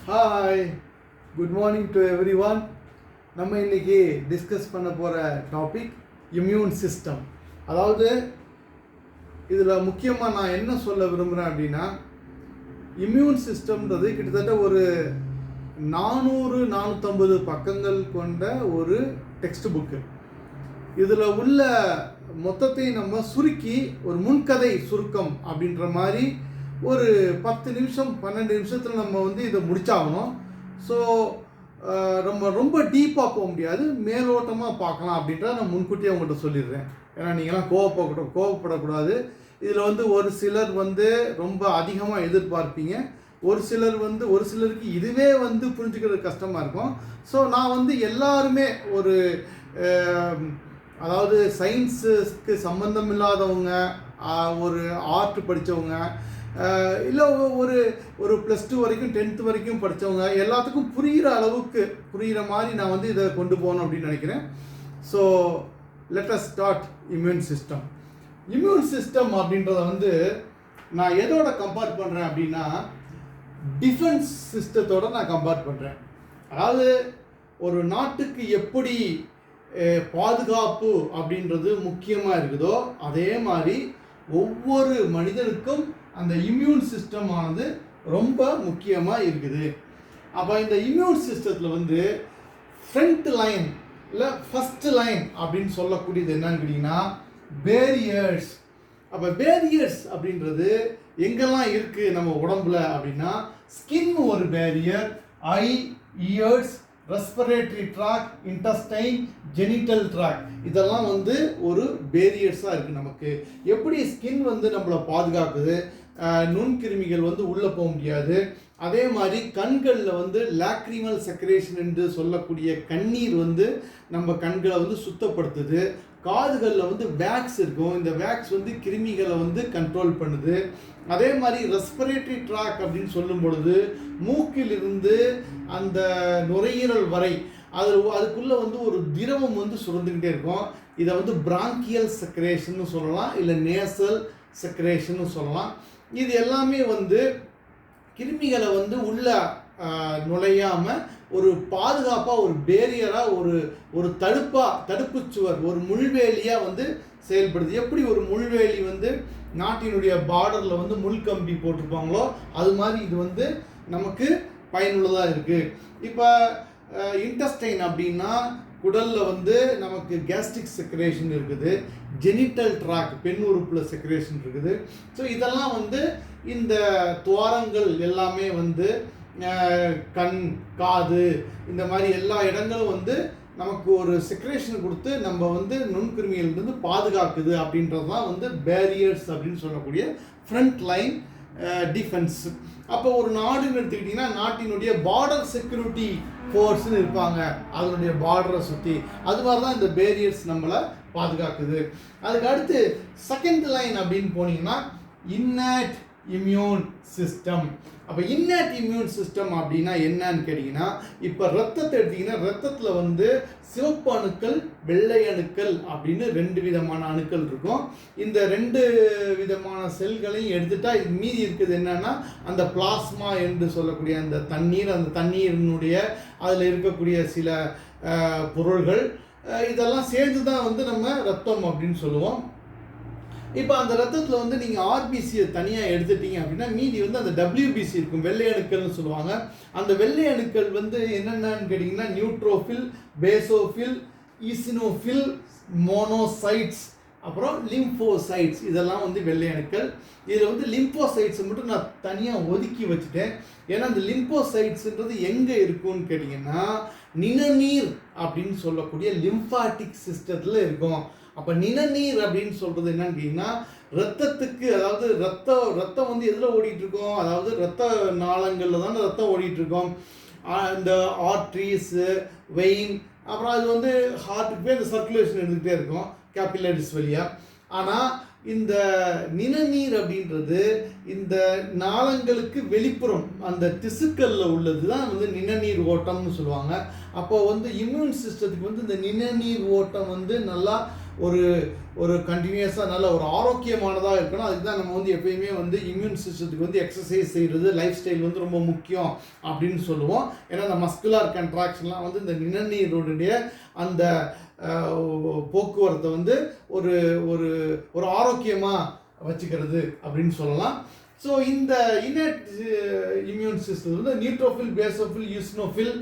Hi, good morning to every one. நம்ம இன்றைக்கி discuss பண்ண போகிற டாபிக் இம்யூன் சிஸ்டம். அதாவது இதில் முக்கியமாக நான் என்ன சொல்ல விரும்புகிறேன் அப்படின்னா, இம்யூன் சிஸ்டம்ன்றது கிட்டத்தட்ட ஒரு 400-450 பக்கங்கள் கொண்ட ஒரு டெக்ஸ்ட் புக்கு. இதில் உள்ள மொத்தத்தை நம்ம சுருக்கி ஒரு முன்கதை சுருக்கம் அப்படின்ற மாதிரி ஒரு 10 நிமிஷம் 12 நிமிஷத்தில் நம்ம இதை முடிச்சாகணும். ஸோ ரொம்ப டீப்பாக போக முடியாது, மேலோட்டமாக பார்க்கலாம் அப்படின்றத நான் முன்கூட்டியே அவங்கள்ட்ட சொல்லிடுறேன். ஏன்னா நீங்களாம் கோவப்படக்கூடாது. இதில் ஒரு சிலர் ரொம்ப அதிகமாக எதிர்பார்ப்பீங்க, ஒரு சிலருக்கு இதுவே புரிஞ்சுக்கிறது கஷ்டமாக இருக்கும். ஸோ நான் எல்லாருமே ஒரு அதாவது சயின்ஸுக்கு சம்மந்தம் இல்லாதவங்க, ஒரு ஆர்ட் படித்தவங்க, இல்லை ஒரு +2 வரைக்கும் 10th வரைக்கும் படித்தவங்க எல்லாத்துக்கும் புரிகிற மாதிரி நான் இதை கொண்டு போகணும் அப்படின்னு நினைக்கிறேன். So let us start immune system. Immune system அப்படின்றத நான் எதோட கம்பேர் பண்ணுறேன் அப்படின்னா, டிஃபென்ஸ் சிஸ்டத்தோடு நான் கம்பேர் பண்ணுறேன். அதாவது ஒரு நாட்டுக்கு எப்படி பாதுகாப்பு அப்படின்றது முக்கியமாக இருக்குதோ, அதே மாதிரி ஒவ்வொரு மனிதனுக்கும் அந்த இம்யூன் சிஸ்டம் ஆனது ரொம்ப முக்கியமாக இருக்குது. அப்போ இந்த இம்யூன் சிஸ்டத்தில் ஃப்ரண்ட் லைன் இல்லை ஃபஸ்ட் லைன் அப்படின்னு சொல்லக்கூடியது என்னன்னு கேட்டிங்கன்னா பேரியர்ஸ். அப்போ பேரியர்ஸ் அப்படின்றது எங்கெல்லாம் இருக்குது நம்ம உடம்புல அப்படின்னா, ஸ்கின் ஒரு barrier, eye, ears, respiratory tract, intestine, genital tract, இதெல்லாம் ஒரு பேரியர்ஸாக இருக்குது நமக்கு. எப்படி ஸ்கின் நம்மளை பாதுகாக்குது, நுண்கிருமிகள் உள்ளே போக முடியாது. அதே மாதிரி கண்களில் லாக்ரிமல் செக்ரேஷன் என்று சொல்லக்கூடிய கண்ணீர் நம்ம கண்களை சுத்தப்படுத்துது. காதுகளில் வேக்ஸ் இருக்கும், இந்த வேக்ஸ் கிருமிகளை கண்ட்ரோல் பண்ணுது. அதே மாதிரி ரெஸ்பிரேட்டரி ட்ராக் அப்படின்னு சொல்லும் பொழுது மூக்கிலிருந்து அந்த நுரையீரல் வரை அதுக்குள்ளே ஒரு திரவம் சுரந்துக்கிட்டே இருக்கும். இதை பிராங்கியல் செக்ரேஷன் சொல்லலாம், இல்லை நேசல் செக்ரேஷன் சொல்லலாம். இது எல்லாமே கிருமிகளை உள்ள நுழையாமல் ஒரு பாதுகாப்பாக, ஒரு பேரியராக, ஒரு தடுப்பு சுவர், ஒரு முள்வேலியாக செயல்படுது. எப்படி ஒரு முள்வேலி நாட்டினுடைய பார்டரில் முள்கம்பி போட்டிருப்பாங்களோ அது மாதிரி இது நமக்கு பயனுள்ளதாக இருக்குது. இப்போ இன்டஸ்டைன் அப்படின்னா குடலில் நமக்கு கேஸ்ட்ரிக் செக்ரேஷன் இருக்குது, ஜெனிட்டல் ட்ராக் பெண் உறுப்பில் செக்ரேஷன் இருக்குது. ஸோ இதெல்லாம் இந்த துவாரங்கள் எல்லாமே கண், காது, இந்த மாதிரி எல்லா இடங்களும் நமக்கு ஒரு செக்ரேஷன் கொடுத்து நம்ம நுண்கிருமியிலிருந்து பாதுகாக்குது. அப்படின்றது தான் பேரியர்ஸ் அப்படின்னு சொல்லக்கூடிய ஃப்ரண்ட் லைன் டிஃபென்ஸ். அப்போ ஒரு நாடுன்னு எடுத்துக்கிட்டிங்கன்னா, நாட்டினுடைய பார்டர் செக்யூரிட்டி ஃபோர்ஸ்னு இருப்பாங்க, அதனுடைய பார்டரை சுற்றி. அது மாதிரி தான் இந்த பேரியர்ஸ் நம்மளை பாதுகாக்குது. அதுக்கு அடுத்து செகண்ட் லைன் அப்படின்னு போனீங்கன்னா இன்னேட் இம்யூன் சிஸ்டம். அப்போ இன்னேட் இம்யூன் சிஸ்டம் அப்படின்னா என்னன்னு கேட்டிங்கன்னா, இப்போ ரத்தத்தை எடுத்திங்கன்னா ரத்தத்தில் சிவப்பு அணுக்கள், வெள்ளை அணுக்கள் அப்படின்னு 2 விதமான அணுக்கள் இருக்கும். இந்த 2 விதமான செல்களையும் எடுத்துட்டா மீதி இருக்குது என்னன்னா அந்த பிளாஸ்மா என்று சொல்லக்கூடிய அந்த தண்ணீர், அந்த தண்ணீரினுடைய அதில் இருக்கக்கூடிய சில பொருள்கள், இதெல்லாம் சேர்ந்து தான் நம்ம ரத்தம் அப்படின்னு சொல்லுவோம். இப்போ அந்த ரத்தத்தில் நீங்கள் ஆர்பிசியை தனியாக எடுத்துட்டீங்க அப்படின்னா மீதி அந்த டபிள்யூபிசி இருக்கும், வெள்ளை அணுக்கள்னு சொல்லுவாங்க. அந்த வெள்ளை அணுக்கள் என்னென்னு கேட்டிங்கன்னா நியூட்ரோஃபில், பேசோஃபில், ஈசினோஃபில், மோனோசைட்ஸ், அப்புறம் லிம்போசைட்ஸ், இதெல்லாம் வெள்ளை அணுக்கள். இதில் லிம்போசைட்ஸை மட்டும் நான் தனியாக ஒதுக்கி வச்சுட்டேன். ஏன்னா அந்த லிம்போசைட்ஸுன்றது எங்கே இருக்குன்னு கேட்டிங்கன்னா நிணநீர் அப்படின்னு சொல்லக்கூடிய லிம்பாட்டிக் சிஸ்டத்தில் இருக்கும். அப்போ நிணநீர் அப்படின்னு சொல்கிறது என்னன்னு கேட்டிங்கன்னா ரத்தத்துக்கு, அதாவது ரத்தம் எதில் ஓடிட்டுருக்கோம், அதாவது ரத்த நாளங்களில் தான் ரத்தம் ஓடிட்டுருக்கோம். இந்த ஆர்ட்ரிஸு, வெயின், அப்புறம் அது ஹார்ட்டுக்கு போய் அந்த சர்க்குலேஷன் எடுத்துக்கிட்டே இருக்கும் கேபிலரிஸ் வழியாக. ஆனால் இந்த நிணநீர் அப்படின்றது இந்த நாளங்களுக்கு வெளிப்புறம் அந்த திசுக்களில் உள்ளது தான் நிணநீர் ஓட்டம்னு சொல்லுவாங்க. அப்போ இம்யூன் சிஸ்டத்துக்கு இந்த நிணநீர் ஓட்டம் நல்லா ஒரு ஒரு கண்டினியூஸாக நல்ல ஒரு ஆரோக்கியமானதாக இருக்கணும். அதுக்கு தான் நம்ம வந்து எப்பயுமே வந்து இம்யூன் சிஸ்டத்துக்கு வந்து எக்ஸசைஸ் செய்கிறது, லைஃப் ஸ்டைல் வந்து ரொம்ப முக்கியம் அப்படின்னு சொல்லுவோம். ஏன்னா அந்த மஸ்குலர் கன்ட்ராக்ஷன்லாம் வந்து இந்த நிணநீருடைய அந்த போக்குவரத்தை வந்து ஒரு ஒரு ஒரு ஆரோக்கியமாக வச்சுக்கிறது அப்படின்னு சொல்லலாம். ஸோ இந்த இன்னட் இம்யூன் சிஸ்டம் வந்து நியூட்ரோஃபில், பேசோஃபில், யூஸ்னோஃபில்,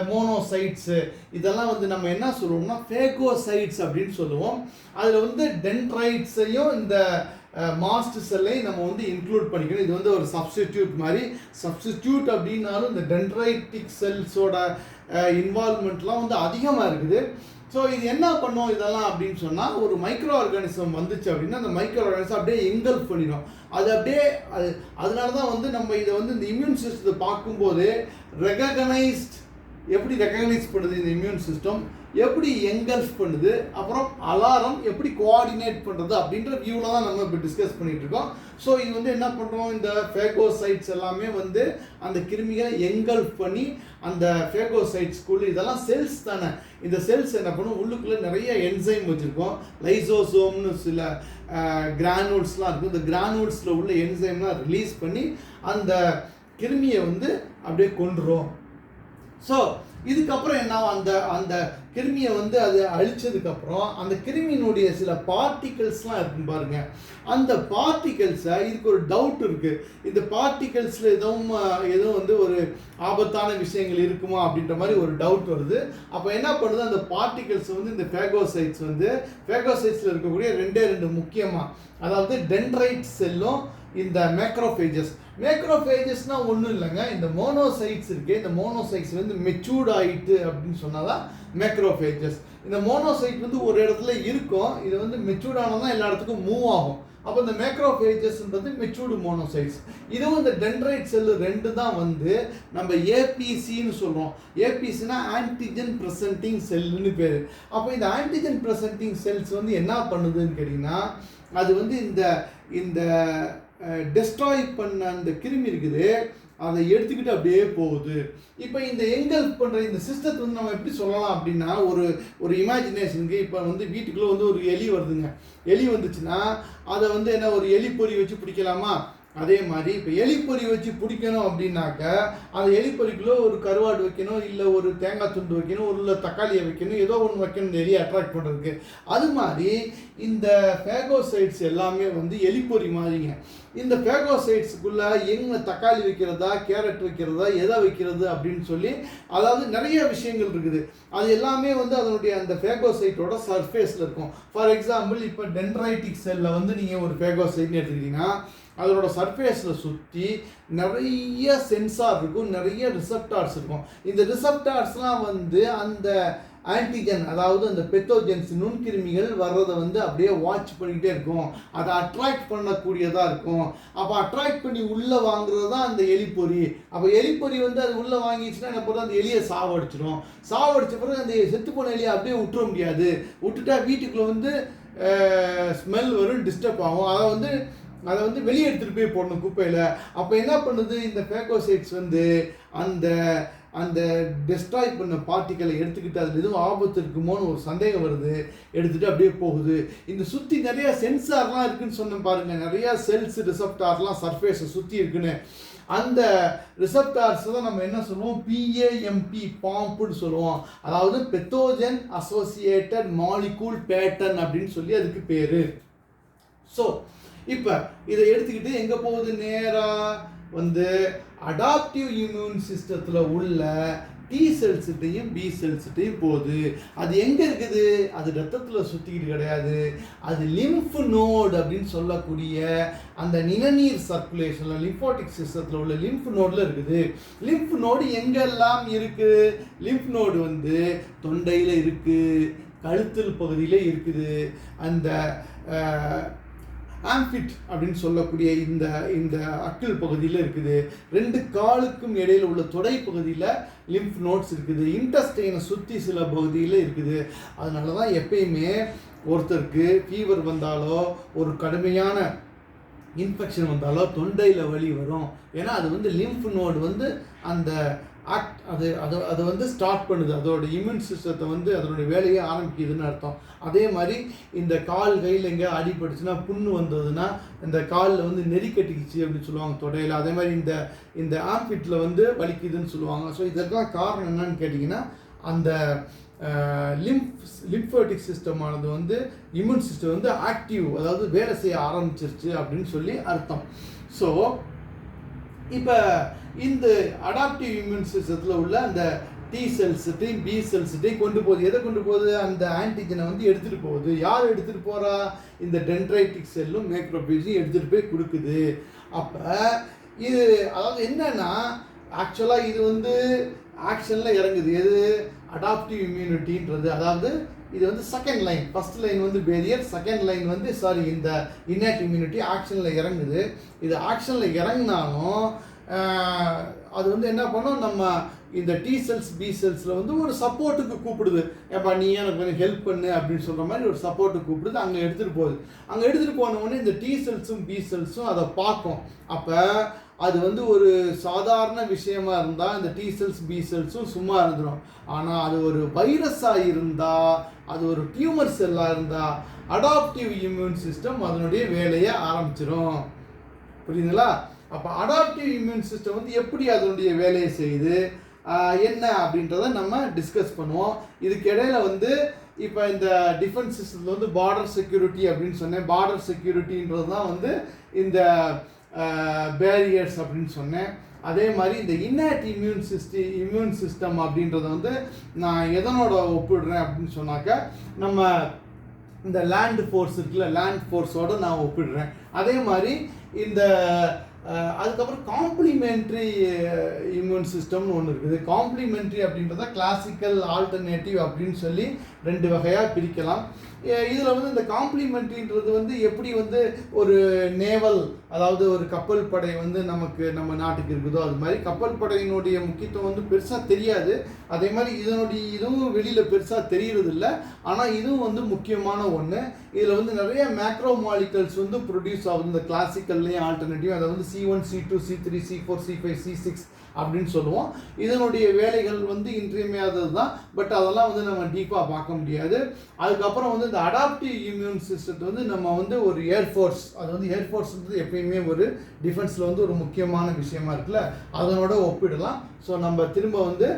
மோனோசைட்ஸு இதெல்லாம் வந்து நம்ம என்ன சொல்லுவோம்னா ஃபேகோசைட்ஸ் அப்படின்னு சொல்லுவோம். அதில் வந்து டென்ட்ரைட்ஸையும் இந்த மாஸ்ட் செல்லையும் நம்ம வந்து இன்க்ளூட் பண்ணிக்கணும். இது வந்து ஒரு சப்ஸ்டிடியூட் மாதிரி. சப்ஸ்டிடியூட் அப்படின்னாலும் இந்த டென்ட்ரைட்டிக் செல்ஸோட இன்வால்மெண்ட்லாம் வந்து அதிகமாக இருக்குது. ஸோ இது என்ன பண்ணும் இதெல்லாம் அப்படின்னு சொன்னால், ஒரு மைக்ரோ ஆர்கானிசம் வந்துச்சு அப்படின்னா அந்த மைக்ரோ ஆர்கானிசம் அப்படியே எங்கல்ஃப் பண்ணிடும். அது அப்படியே அதனால தான் வந்து நம்ம இதை வந்து இந்த இம்யூன் சிஸ்டத்தை பார்க்கும்போது எப்படி ரெகக்னைஸ் பண்ணுது இந்த இம்யூன் சிஸ்டம், எப்படி எங்கல்ஃப் பண்ணுது, அப்புறம் அலாரம் எப்படி கோஆர்டினேட் பண்ணுறது அப்படின்ற வியூவில் தான் நம்ம இப்போ டிஸ்கஸ் பண்ணிகிட்டு இருக்கோம். ஸோ இது வந்து என்ன பண்ணுறோம், இந்த ஃபேகோசைட்ஸ் எல்லாமே வந்து அந்த கிருமிகளை எங்கல்ஃப் பண்ணி அந்த ஃபேகோசைட்ஸ்குள்ளே, இதெல்லாம் செல்ஸ் தானே, இந்த செல்ஸ் என்ன பண்ணும், உள்ளுக்குள்ளே நிறைய என்சைம் வச்சுருக்கோம். லைசோசோம்னு சில கிரானூல்ஸ்லாம் இருக்குது. இந்த கிரானூல்ஸில் உள்ள என்சைம்லாம் ரிலீஸ் பண்ணி அந்த கிருமியை வந்து அப்படியே கொண்டுரும். ஸோ இதுக்கப்புறம் என்ன, அந்த கிருமியை வந்து அது அழிச்சதுக்கப்புறம் அந்த கிருமியினுடைய சில பார்ட்டிகல்ஸ்லாம் இருக்கும் பாருங்க. அந்த பார்ட்டிகல்ஸை, இதுக்கு ஒரு டவுட் இருக்குது, இந்த பார்ட்டிகல்ஸில் எதுவும் வந்து ஒரு ஆபத்தான விஷயங்கள் இருக்குமா அப்படின்ற மாதிரி ஒரு டவுட் வருது. அப்போ என்ன பண்ணுது, அந்த பார்ட்டிகல்ஸ் வந்து இந்த ஃபேகோசைட்ஸில் இருக்கக்கூடிய ரெண்டு முக்கியமாக, அதாவது டென்ட்ரைட் செல்லும் இந்த மேக்ரோஃபேஜஸ்னால் ஒன்றும் இல்லைங்க, இந்த மோனோசைட்ஸ் இருக்குது. இந்த மோனோசைட்ஸ் வந்து மெச்சூர்ட் ஆகிட்டு அப்படின்னு சொன்னால் தான் மேக்ரோஃபேஜஸ். இந்த மோனோசைட் வந்து ஒரு இடத்துல இருக்கும், இது வந்து மெச்சூர்ட் ஆனால் தான் எல்லா இடத்துக்கும் மூவ் ஆகும். அப்போ இந்த மேக்ரோஃபேஜஸ்ன்றது மெச்சூர்டு மோனோசைட்ஸ். இதுவும் இந்த டென்ட்ரைட் செல்லு ரெண்டு தான் வந்து நம்ம ஏபிசின்னு சொல்கிறோம். ஏபிசினா ஆன்டிஜன் ப்ரெசன்டிங் செல்லுன்னு பேர். அப்போ இந்த ஆன்டிஜன் ப்ரெசன்டிங் செல்ஸ் வந்து என்ன பண்ணுதுன்னு கேட்டிங்கன்னா, அது வந்து இந்த டெஸ்ட்ராய் பண்ண அந்த கிருமி இருக்குது, அதை எடுத்துக்கிட்டு அப்படியே போகுது. இப்போ இந்த எங்கல்ஃப் பண்ணுற இந்த சிஸ்டத்தை வந்து நம்ம எப்படி சொல்லலாம் அப்படின்னா, ஒரு இமேஜினேஷனுக்கு இப்போ வந்து வீட்டுக்குள்ளே வந்து ஒரு எலி வருதுங்க. எலி வந்துச்சுன்னா அதை வந்து என்ன, ஒரு எலி பொறி வச்சு பிடிக்கலாமா? அதே மாதிரி இப்போ எலிப்பொறி வச்சு பிடிக்கணும் அப்படின்னாக்க அந்த எலிப்பொறிக்குள்ளே ஒரு கருவாடு வைக்கணும், இல்லை ஒரு தேங்காய் துண்டு வைக்கணும், ஒரு தக்காளியை வைக்கணும், ஏதோ ஒன்று வைக்கணும் எலியை அட்ராக்ட் பண்ணுறதுக்கு. அது மாதிரி இந்த ஃபேகோசைட்ஸ் எல்லாமே வந்து எலிப்பொறி மாதிரிங்க. இந்த ஃபேகோசைட்ஸுக்குள்ளே எங்கே தக்காளி வைக்கிறதா, கேரட் வைக்கிறதா, எதை வைக்கிறது அப்படின்னு சொல்லி, அதாவது நிறைய விஷயங்கள் இருக்குது. அது எல்லாமே வந்து அதனுடைய அந்த ஃபேகோசைட்டோட சர்ஃபேஸில் இருக்கும். ஃபார் எக்ஸாம்பிள் இப்போ டென்ட்ரைட்டிக் செல்லில் வந்து நீங்கள் ஒரு ஃபேகோசைட்னு எடுத்துக்கிட்டிங்கன்னா அதோட சர்ஃபேஸில் சுற்றி நிறைய சென்சார் இருக்கும், நிறைய ரிசப்டார்ஸ் இருக்கும். இந்த ரிசப்டார்ஸ்லாம் வந்து அந்த ஆன்டிஜன், அதாவது அந்த பெத்தோஜென்ஸ் நுண்கிருமிகள் வர்றதை வந்து அப்படியே வாட்ச் பண்ணிக்கிட்டே இருக்கும், அதை அட்ராக்ட் பண்ணக்கூடியதாக இருக்கும். அப்போ அட்ராக்ட் பண்ணி உள்ளே வாங்குறது தான் அந்த எலிப்பொறி. அப்போ எலிப்பொறி வந்து அது உள்ளே வாங்கிடுச்சுன்னா என்ன பண்ணுறது, அந்த எலியை சாவடிச்சிடும். சாவடிச்ச பிறகு அந்த செத்துப்போன எலியை அப்படியே விட்டுற முடியாது. விட்டுட்டா வீட்டுக்குள்ளே வந்து ஸ்மெல் வரும், டிஸ்டர்ப் ஆகும். அதை வந்து வெளியே எடுத்துகிட்டு போய் போடணும் குப்பையில். அப்போ என்ன பண்ணுது, இந்த ஃபேகோசைட்ஸ் வந்து அந்த டெஸ்ட்ராய் பண்ண பார்ட்டிகளை எடுத்துக்கிட்டு அதில் எதுவும் ஆபத்து இருக்குமோன்னு ஒரு சந்தேகம் வருது, எடுத்துகிட்டு அப்படியே போகுது. இந்த சுற்றி நிறையா சென்சார்லாம் இருக்குதுன்னு சொன்னேன் பாருங்கள், நிறையா செல்ஸ் ரிசப்டார்லாம் சர்ஃபேஸை சுற்றி இருக்குன்னு. அந்த ரிசப்டார்ஸ் தான் நம்ம என்ன சொல்லுவோம், பாம்ப்னு சொல்லுவோம். அதாவது பெத்தோஜன் அசோசியேட்டட் மாலிகூல் பேட்டர்ன் அப்படின்னு சொல்லி அதுக்கு பேர். ஸோ இப்போ இதை எடுத்துக்கிட்டு எங்கே போகுது, நேராக வந்து அடாப்டிவ் இம்யூன் சிஸ்டத்தில் உள்ள டி செல்ஸ்கிட்டையும் பி செல்ஸ்கிட்டையும் போகுது. அது எங்கே இருக்குது, அது ரத்தத்தில் சுற்றிக்கிட்டு கிடையாது, அது லிம்ஃப் நோடு அப்படின்னு சொல்லக்கூடிய அந்த நிணநீர் சர்க்குலேஷனில் லிம்ஃபாட்டிக் சிஸ்டத்தில் உள்ள லிம்ஃப் நோடில் இருக்குது. லிம்ஃப் நோடு எங்கெல்லாம் இருக்குது, லிம்ஃப் நோடு வந்து தொண்டையில் இருக்குது, கழுத்தில் பகுதியில் இருக்குது, அந்த ஆம்பிட் அப்படின்னு சொல்லக்கூடிய இந்த அக்கிள் பகுதியில் இருக்குது, ரெண்டு காலுக்கும் இடையில் உள்ள தொடை பகுதியில் லிம்ஃப் நோட்ஸ் இருக்குது, இன்டெஸ்டைனை சுற்றி சில பகுதியில் இருக்குது. அதனால தான் எப்பயுமே ஒருத்தருக்கு ஃபீவர் வந்தாலோ, ஒரு கடுமையான இன்ஃபெக்ஷன் வந்தாலோ தொண்டையில் வலி வரும். ஏன்னா அது வந்து லிம்ஃப் நோடு வந்து அந்த அது வந்து ஸ்டார்ட் பண்ணுது, அதோட இம்யூன் சிஸ்டத்தை வந்து அதனுடைய வேலையை ஆரம்பிக்குதுன்னு அர்த்தம். அதே மாதிரி இந்த கால் கையில் எங்கே அடிபட்டுச்சுன்னா புண்ணு வந்ததுன்னா இந்த காலில் வந்து நெறி கட்டிக்கிச்சு அப்படின்னு சொல்லுவாங்க தொடையில். அதே மாதிரி இந்த ஆம்பிட்டில் வந்து வலிக்குதுன்னு சொல்லுவாங்க. ஸோ இதற்கெல்லாம் காரணம் என்னன்னு கேட்டிங்கன்னா அந்த லிம்ஃபேட்டிக் சிஸ்டமானது வந்து இம்யூன் சிஸ்டம் வந்து ஆக்டிவ், அதாவது வேலை செய்ய ஆரம்பிச்சிருச்சு அப்படின்னு சொல்லி அர்த்தம். ஸோ இப்போ இந்த அடாப்டிவ் இம்யூன் சிஸ்டத்தில் உள்ள அந்த டி செல்ஸ்ட்டையும் பி செல்ஸ்ட்டையும் கொண்டு போகுது. எதை கொண்டு போகுது? அந்த ஆன்டிஜனை வந்து எடுத்துகிட்டு போகுது. யார் எடுத்துகிட்டு போகிறா? இந்த டென்ட்ரைட்டிக் செல்லும் மேக்ரோபேஜும் எடுத்துகிட்டு போய் கொடுக்குது. அப்போ இது அதாவது என்னன்னா ஆக்சுவலாக இது வந்து ஆக்ஷனில் இறங்குது. எது? அடாப்டிவ் இம்யூனிட்டின்றது. அதாவது இது வந்து செகண்ட் லைன். ஃபர்ஸ்ட் லைன் வந்து பேரியர், செகண்ட் லைன் வந்து இந்த இன்னேட் இம்யூனிட்டி ஆக்ஷனில் இறங்குது. இது ஆக்ஷனில் இறங்கினாலும் அது வந்து என்ன பண்ணும், நம்ம இந்த டி செல்ஸ் பி செல்ஸில் வந்து ஒரு சப்போர்ட்டுக்கு கூப்பிடுது. ஏப்பா நீ எனக்கு கொஞ்சம் ஹெல்ப் பண்ணு அப்படின்னு சொல்கிற மாதிரி ஒரு சப்போர்ட்டுக்கு கூப்பிடுது. அங்கே எடுத்துகிட்டு போகுது. அங்கே எடுத்துகிட்டு போனவுடனே இந்த டி செல்ஸும் பி செல்ஸும் அதை பார்க்கும். அப்போ அது வந்து ஒரு சாதாரண விஷயமா இருந்தால் இந்த டி செல்ஸ் பி செல்ஸும் சும்மா இருந்துடும். ஆனால் அது ஒரு வைரஸாக இருந்தால், அது ஒரு டியூமர் செல்லாக இருந்தால் அடாப்டிவ் இம்யூன் சிஸ்டம் அதனுடைய வேலையை ஆரம்பிச்சிடும். புரியுதுங்களா? அப்போ அடாப்டிவ் இம்யூன் சிஸ்டம் வந்து எப்படி அதனுடைய வேலையை செய்யுது என்ன அப்படின்றத நம்ம டிஸ்கஸ் பண்ணுவோம். இதுக்கு இடையில வந்து இப்போ இந்த டிஃபென்ஸ் சிஸ்டத்தில் வந்து பார்டர் செக்யூரிட்டி அப்படின்னு சொன்னேன். பார்டர் செக்யூரிட்டின்றது தான் வந்து இந்த பேரியர்ஸ் அப்படின்னு சொன்னேன். அதே மாதிரி இந்த இன்னேட் இம்யூன் சிஸ்டம் அப்படின்றத வந்து நான் எதனோட ஒப்பிடுறேன் அப்படின்னு சொன்னாக்க நம்ம இந்த லேண்ட் ஃபோர்ஸ் இருக்குல்ல, லேண்ட் ஃபோர்ஸோடு நான் ஒப்பிடுறேன். அதே மாதிரி இந்த அதுக்கப்புறம் காம்ப்ளிமெண்ட்ரி இம்யூன் சிஸ்டம்னு ஒன்று இருக்குது. காம்ப்ளிமெண்ட்ரி அப்படின்றத கிளாசிக்கல் ஆல்டர்னேட்டிவ் அப்படின்னு சொல்லி ரெண்டு வகையாக பிரிக்கலாம். இதில் வந்து இந்த காம்ப்ளிமெண்ட்ரின்றது வந்து எப்படி வந்து ஒரு நேவல், அதாவது ஒரு கப்பல் படை வந்து நம்ம நாட்டுக்கு இருக்குதோ அது மாதிரி கப்பல் படையினுடைய முக்கியத்துவம் வந்து பெருசாக தெரியாது. அதே மாதிரி இதுவும் வெளியில் பெருசாக தெரியறதில்ல. ஆனால் இதுவும் வந்து முக்கியமான ஒன்று. இதில் வந்து நிறைய மேக்ரோ மாலிகல்ஸ் வந்து ப்ரொடியூஸ் ஆகுது இந்த கிளாசிக்கல்லையும் ஆல்டர்னேட்டிவ். அதை வந்து C1, C2, C3, C4, C5, C6 அப்படின்னு சொல்லுவோம். இதனுடைய வேலைகள் வந்து இன்றியமையாதது தான். பட் அதெல்லாம் வந்து நம்ம டீப்பாக பார்க்க முடியாது. அதுக்கப்புறம் வந்து இந்த அடாப்டிவ் இம்யூன் சிஸ்டத்தை வந்து நம்ம வந்து ஒரு ஏர்ஃபோர்ஸ், அது வந்து ஏர்ஃபோர்ஸ்ன்றது எப்பயுமே ஒரு டிஃபென்ஸில் வந்து ஒரு முக்கியமான விஷயமா இருக்குல்ல, அதனோட ஒப்பிடலாம். ஸோ நம்ம திரும்ப வந்து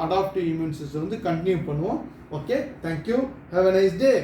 அடாப்டிவ் இம்யூன் சிஸ்டம் வந்து கண்டினியூ பண்ணுவோம். Okay, thank you, have a nice day.